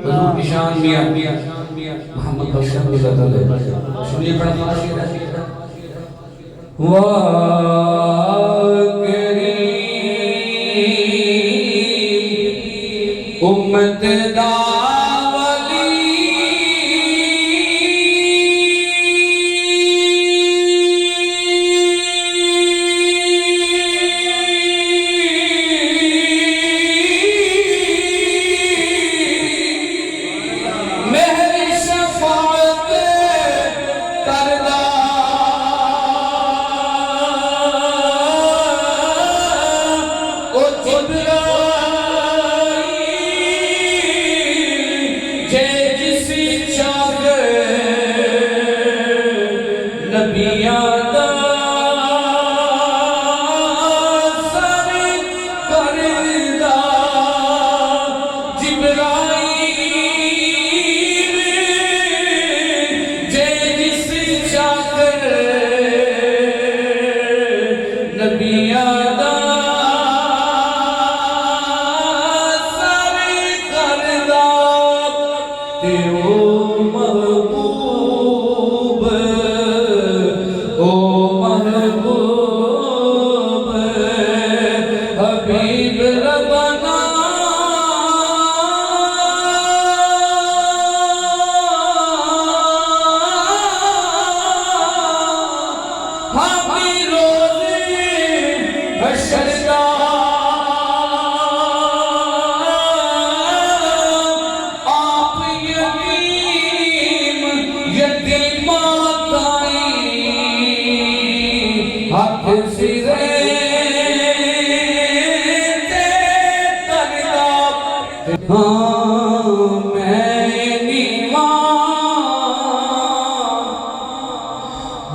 हुजूर की शान बयान मोहम्मद बख्शा सुनिए पढ़ा करीम उम्मत दा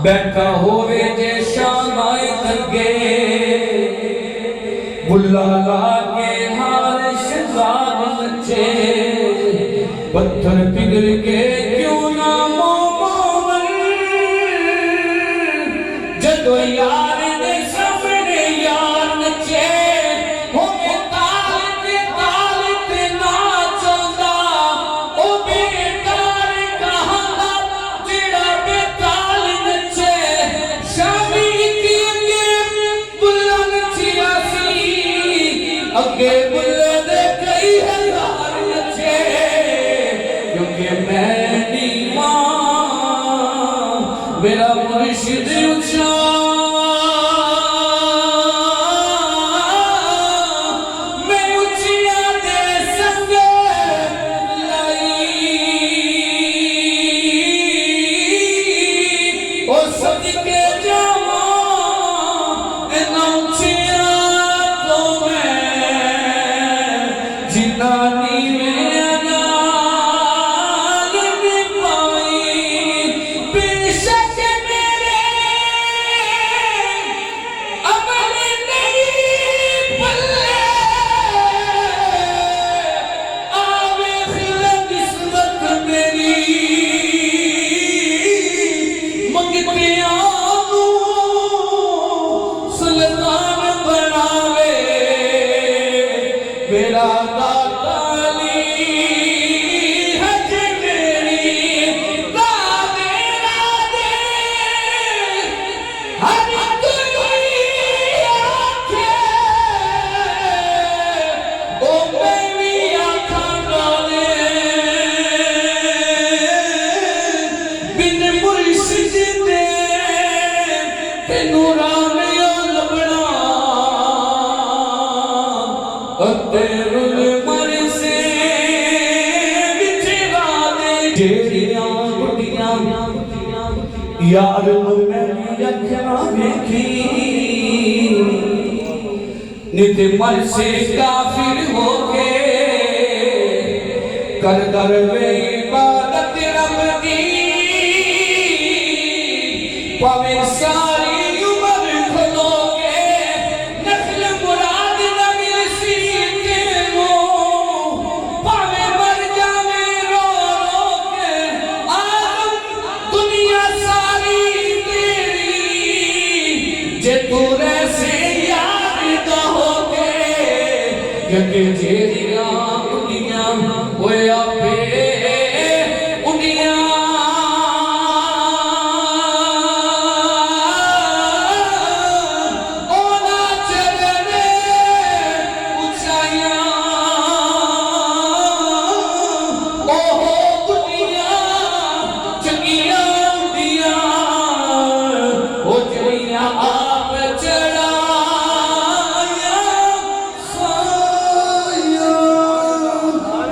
बैठा होवे जे शामाए तगे बुल्ला लागे हार शहजाद बच्चे पत्थर पिघल के क्यों ना मोमन जदो यार ने सामने यार नचे होवे ताल ते नाचदा ओ बेकार कहां जेड़ा बेताल नचे शामी की बुल्लन छियासी अगे बुल्ले दे कई हजार नचे क्योंकि मैं नीवा मेरा मुर्शिद ऊंचा यार मेरी अखियां देखी नित मन से काफिर हो के कर कर वे इबादत रब की पवे सारी उम्र खलोगे नस्ल मुराद न मिल सीते वो पवे मर जावे रो रो के आलम दुनिया सारी तेरी जे तू से याद कहोगे क्योंकि जेरी